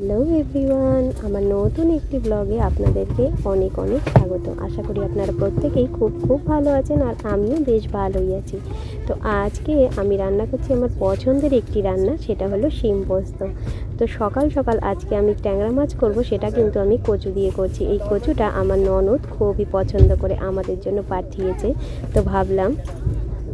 Hello everyone, আমার নতুন একটি ব্লগে আপনাদেরকে অনেক অনেক স্বাগত। আশা করি আপনারা প্রত্যেকেই খুব খুব ভালো আছেন, আর আমিও বেশ ভালোই আছি। তো আজকে আমি রান্না করছি আমার পছন্দের একটি রান্না, সেটা হলো শিম পোস্ত। তো সকাল সকাল আজকে আমি ট্যাংরা মাছ করব, সেটা কিন্তু আমি কচু দিয়ে করছি। এই কচুটা আমার ননদ খুবই পছন্দ করে আমাদের জন্য পাঠিয়েছে। তো ভাবলাম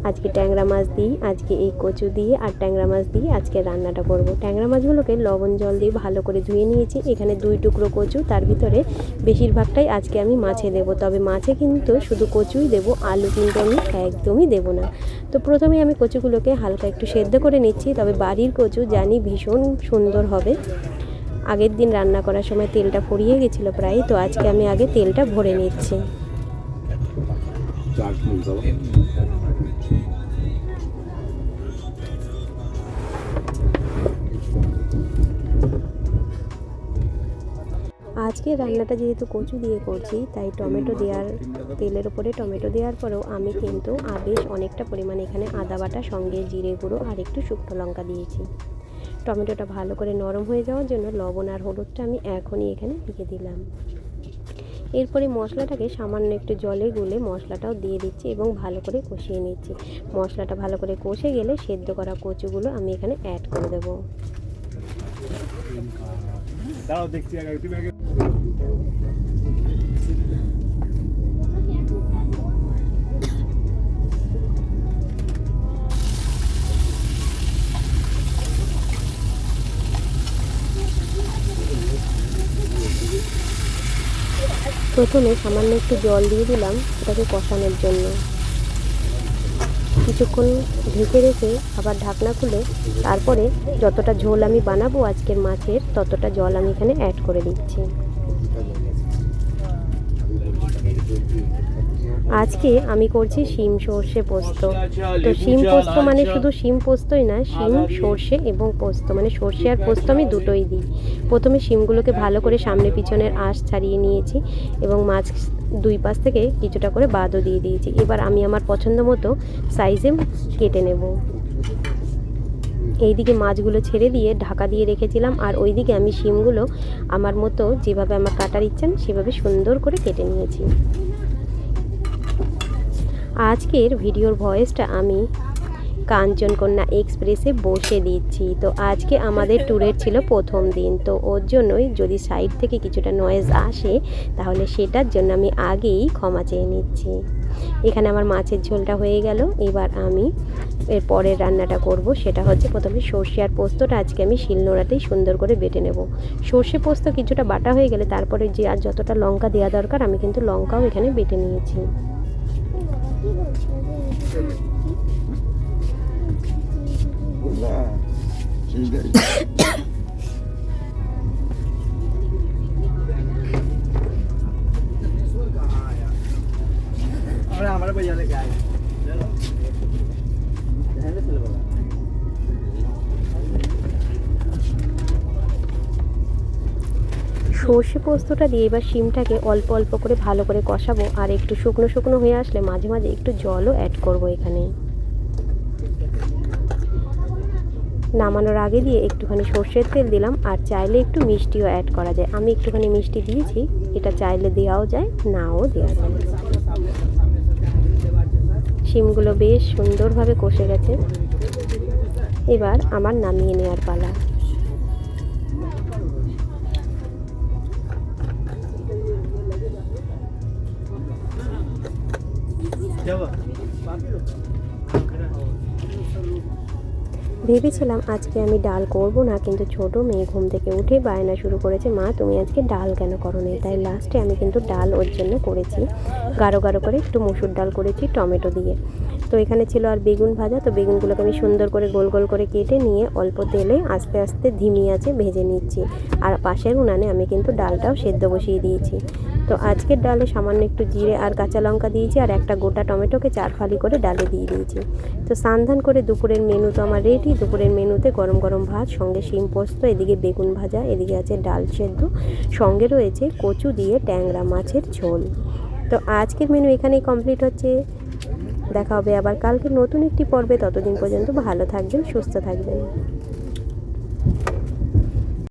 আজকে ট্যাংরা মাছ দিই, আজকে এই কচু দিয়ে আর ট্যাংরা মাছ দিয়ে আজকে রান্নাটা করব। ট্যাংরা মাছগুলোকে লবণ জল দিয়ে ভালো করে ধুয়ে নিয়েছি। এখানে 2 টুকরো কচু, তার ভিতরে বেশিরভাগটাই আজকে আমি মাছে দেবো। তবে মাছে কিন্তু শুধু কচুই দেবো, আলু কিন্তু আমি একদমই দেবো না। তো প্রথমে আমি কচুগুলোকে হালকা একটু সেদ্ধ করে নিচ্ছি। তবে বাড়ির কচু জানি ভীষণ সুন্দর হবে। আগের দিন রান্না করার সময় তেলটা ফুরিয়ে গেছিলো প্রায়, তো আজকে আমি আগে তেলটা ভরে নিচ্ছি। আজকে রান্নাটা যেহেতু কচু দিয়ে করছি, তাই টমেটো দেওয়ার, তেলের উপরে টমেটো দেওয়ার পরেও আমি কিন্তু বেশ অনেকটা পরিমাণে এখানে আদা বাটা, সঙ্গে জিরে গুঁড়ো আর একটু শুকনো লঙ্কা দিয়েছি। টমেটোটা ভালো করে নরম হয়ে যাওয়ার জন্য লবণ আর হলুদটা আমি এখনই এখানে দিয়ে দিলাম। এরপরে মশলাটাকে সামান্য একটু জলে গুলে মশলাটাও দিয়ে দিচ্ছি এবং ভালো করে কষিয়ে নিচ্ছি। মশলাটা ভালো করে কষে গেলে সেদ্ধ করা কচুগুলো আমি এখানে অ্যাড করে দেবো। প্রথমে সামান্য একটু জল দিয়ে দিলাম এটাকে কষানোর জন্য। কিছুক্ষণ ঢেকে রেখে আবার ঢাকনা খুলে তারপরে যতটা ঝোল আমি বানাবো আজকের মাছের, ততটা জল আমি এখানে অ্যাড করে দিচ্ছি। আজকে আমি করছি শিম সর্ষে পোস্ত। তো শিম পোস্ত মানে শুধু শিম পোস্তই না, শিম সর্ষে এবং পোস্ত মানে সর্ষে আর পোস্ত আমি দুটোই দিই। প্রথমে শিমগুলোকে ভালো করে সামনে পিছনের আঁশ ছাড়িয়ে নিয়েছি এবং মাছ 2 পাশ থেকে কিছুটা করে বাদও দিয়ে দিয়েছি। এবার আমি আমার পছন্দ মতো সাইজে কেটে নেব। এইদিকে মাছগুলো ছেড়ে দিয়ে ঢাকা দিয়ে রেখেছিলাম, আর ওইদিকে আমি শিমগুলো আমার মতো যেভাবে আমার কাটার ইচ্ছা সেভাবে সুন্দর করে কেটে নিয়েছি। আজকের ভিডিওর ভয়েসটা আমি কাঞ্চনকন্যা এক্সপ্রেসে বসে দিচ্ছি। তো আজকে আমাদের ট্যুরের ছিল প্রথম দিন, তো ওর জন্যই যদি সাইড থেকে কিছুটা নয়েজ আসে তাহলে সেটার জন্য আমি আগেই ক্ষমা চেয়ে নিচ্ছি। এখানে আমার মাছের ঝোলটা হয়ে গেল। এবার আমি এর পরের রান্নাটা করব, সেটা হচ্ছে প্রথমে সর্ষে আর পোস্তটা আজকে আমি শিলনোড়াতেই সুন্দর করে বেটে নেব। সর্ষে পোস্ত কিছুটা বাটা হয়ে গেলে তারপরে যে আর যতটা লঙ্কা দেওয়া দরকার আমি কিন্তু লঙ্কাও এখানে বেটে নিয়েছি। সর্ষে পোস্তটা দিয়ে এবার শিমটাকে অল্প অল্প করে ভালো করে কষাবো, আর একটু শুকনো শুকনো হয়ে আসলে মাঝে মাঝে একটু জলও অ্যাড করব এখানে। নামানোর আগে দিয়ে একটুখানি সর্ষের তেল দিলাম, আর চাইলে একটু মিষ্টিও অ্যাড করা যায়। আমি একটুখানি মিষ্টি দিয়েছি, এটা চাইলে দেওয়াও যায়, নাও দেওয়া যায়। শিমগুলো বেশ সুন্দরভাবে কষে গেছে, এবার আমার নামিয়ে নেওয়ার পালা। ভেবেছিলাম আজকে আমি ডাল করব না, কিন্তু ছোট মেয়ে ঘুম থেকে উঠে বায়না শুরু করেছে, মা তুমি আজকে ডাল কেন করো নি? তাই লাস্টে আমি কিন্তু ডাল ওর জন্য করেছি। গাঢ় গাঢ় করে একটু মসুর ডাল করেছি টমেটো দিয়ে। তো এখানে ছিল আর বেগুন ভাজা। তো বেগুনগুলোকে আমি সুন্দর করে গোল গোল করে কেটে নিয়ে অল্প তেলে আস্তে আস্তে ধিমি আঁচে ভেজে নিচ্ছি। আর পাশের উনানে আমি কিন্তু ডালটাও সেদ্ধ বসিয়ে দিয়েছি। তো আজকের ডালে সামান্য একটু জিরে আর কাঁচা লঙ্কা দিয়েছি, আর একটা গোটা টমেটোকে 4 ফালি করে ডালে দিয়ে দিয়েছি। তো স্নান করে দুপুরের মেনু তো আমার রেডি। দুপুরের মেনুতে গরম গরম ভাত, সঙ্গে শিম পোস্ত, এদিকে বেগুন ভাজা, এদিকে আছে ডাল সেদ্ধ, সঙ্গে রয়েছে কচু দিয়ে ট্যাংরা মাছের ঝোল। তো আজকের মেনু এখানেই কমপ্লিট হচ্ছে। দেখা হবে আবার কালকে নতুন একটি পর্বে। ততদিন পর্যন্ত ভালো থাকবেন, সুস্থ থাকবেন।